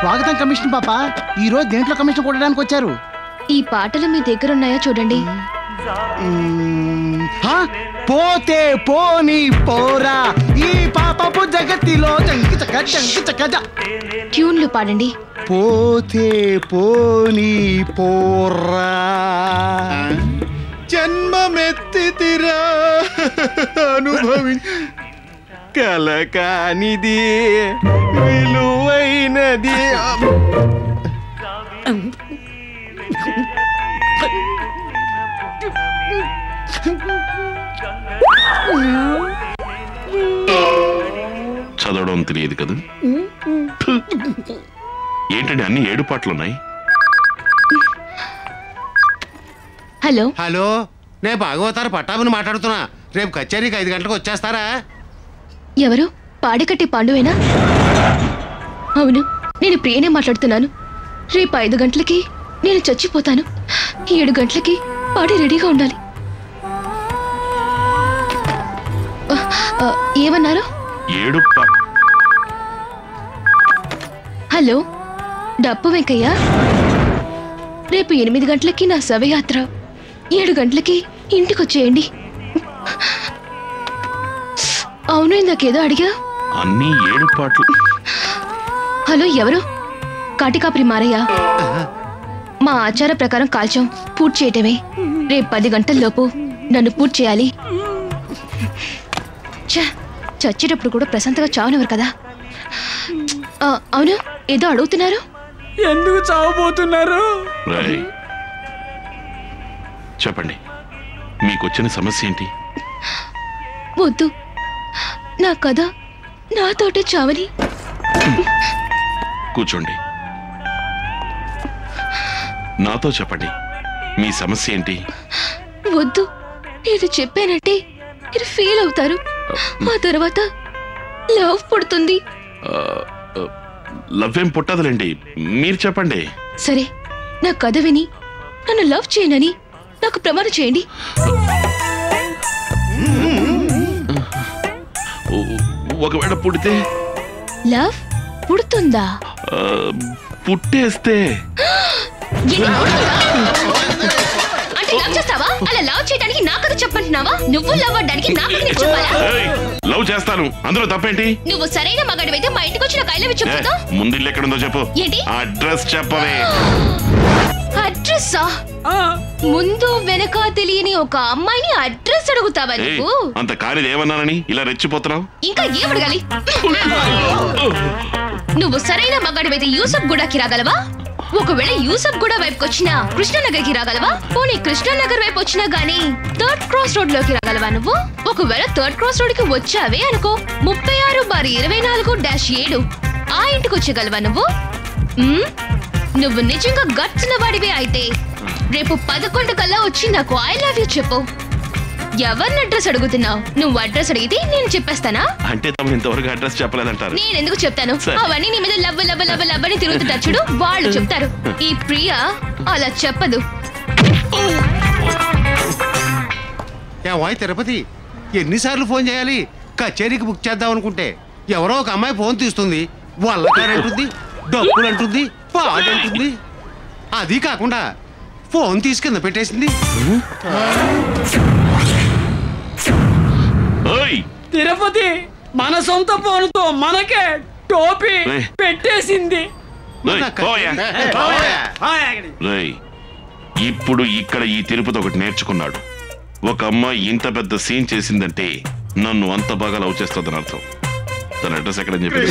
స్వాగతం కమిషన్ పాప. ఈ రోజు దేంట్లో కమిషన్ కొట్టడానికి వచ్చారు? ఈ పాటలు మీ దగ్గర ఉన్నాయా చూడండి. పోతే పోనీ పోరా ఈ పాపపు జగతిలో జంకి చక జంకి చక. ట్యూన్లు పాడండి. పోతే పోనీ పోరా జన్మమెత్తితిరా అనుభవి కలకానిది విలువైనది. చదవడం తెలియదు కదా. ఏంటండి అన్ని 7 పాటలున్నాయి. హలో హలో, నేను భాగవతారు పట్టాభిని మాట్లాడుతున్నా. రేపు కచేరీకి 5 గంటలకు వచ్చేస్తారా? ఎవరు? పాడికట్టి పాండువేనా? అవును, నేను ప్రియనే మాట్లాడుతున్నాను. రేపు 5 గంటలకి నేను చచ్చిపోతాను. 7 గంటలకి పాడి రెడీగా ఉండాలి. ఏమన్నారు? 7 హలో, డప్పు వెంకయ్య. రేపు 8 గంటలకి నా శవయాత్ర. 7 గంటలకి ఇంటికి వచ్చేయండి. అవును, ఇందాకేదో అడిగా. అన్ని 7 పాటలు. హలో, ఎవరు? కాటికాపురి మారయ్య. మా ఆచార ప్రకారం కాల్చాం, పూర్తి చేయటమే. రేపు 10 గంటల్లోపు నన్ను పూర్తి చేయాలి. చచ్చేటప్పుడు కూడా ప్రశాంతంగా చావనివ్వరు కదా. అవును, ఏదో అడుగుతున్నారు. ఎందుకు చావబోతున్నారు? చెప్పండి, మీకొచ్చిన సమస్య ఏంటి? వద్దు, నా కథ నాతోటే చావని. కూర్చోండి, నాతో చెప్పండి, మీ సమస్య ఏంటి? వద్దు, నేను చెప్పానంటే మీరు ఫీల్ అవుతారు. ఆ తర్వాత లవ్ పుడుతుంది. లవ్ ఏం పుట్టదులేండి, మీరు చెప్పండి. సరే, నా కథ విని నన్ను లవ్ చేయనని నాకు ప్రమాణం చేయండి. ఒకవేళ పుడితే? లవ్ పుడుతుందా? పుట్టేస్తే? అంటే లవ్ చేస్తావా? అలా లవ్ చేయడానికి నా కథ చెప్పంటున్నావా? నువ్వు లవ్ అవ్వడానికి నా కథ చెప్పాలా? లవ్ చేస్తాను, అందులో తప్పేంటి? నువ్వు సరైన మగాడివైతే మా ఇంటికి వచ్చి నాకు ఐ లవ్ యు చెప్పు. ముందు ఇల్లు ఎక్కడుందో చెప్పు. ఏంటి? అడ్రస్ చెప్పవే. అడ్రస్సా? ముందు వెనక తెలియని ఒక అమ్మాయిని అడ్రస్ అడుగుతావా నువ్వు? అంత కానిది ఏమన్నానని ఇలా రెచ్చిపోతున్నావు? ఇంకా ఏం అడగాలి? నువ్వు సరైన మగాడివైతే యూసఫ్ గూడకి రాగలవా? ఒకవేళ యూసఫ్ గూడ వైపుకి వచ్చినా కృష్ణానగర్ కి రాగలవా? పోనీ కృష్ణానగర్ వైపు వచ్చినా గానీ 3rd క్రాస్ రోడ్ లోకి రాగలవా నువ్వు? ఒకవేళ 3rd క్రాస్ రోడ్ కి వచ్చావే అనుకో, 36/24-7 ఆ ఇంటికి వచ్చేగలవా నువ్వు? నువ్వు నిజంగా గట్స్ వాడివే అయితే రేపు 11 కల్లా వచ్చి నాకు ఐ లవ్ యూ చెప్పు. ఎవరిని అడ్రస్ అడుగుతున్నావు? నువ్వు అడ్రస్ అడిగితే నేను చెప్పేస్తానా? అంటే తమ ఇంతవరకు అడ్రస్ చెప్పలేదంటారు. నేను ఎందుకు చెప్తాను? అవన్నీ నీ మీద లవ్ లవ్ లవ్ లవ్ అని తిరుగుతుంటారు చూడు, వాళ్ళు చెప్తారు. ఈ ప్రియ అలా చెప్పదు. ఏవాయ్ తిరుపతి, ఎన్నిసార్లు ఫోన్ చేయాలి? కచేరీకి బుక్ చేద్దాం అనుకుంటే ఎవరో ఒక అమ్మాయి ఫోన్ తీస్తుంది, వల్లకారంటుంది, డబ్బులు అంటుంది, పాడంటుంది. అది కాకుండా ఫోన్ తీసి కింద పెట్టేసింది. తిరుపతి మన సొంత ఫోన్తో మనకే టోపీ పెట్టేసింది. ఇప్పుడు ఇక్కడ ఈ తిరుపతి ఒకటి నేర్చుకున్నాడు. ఒక అమ్మాయి ఇంత పెద్ద సీన్ చేసిందంటే నన్ను అంత బాగా లవ్ చేస్తుందని అర్థం. తన అడ్రస్ ఎక్కడని చెప్పి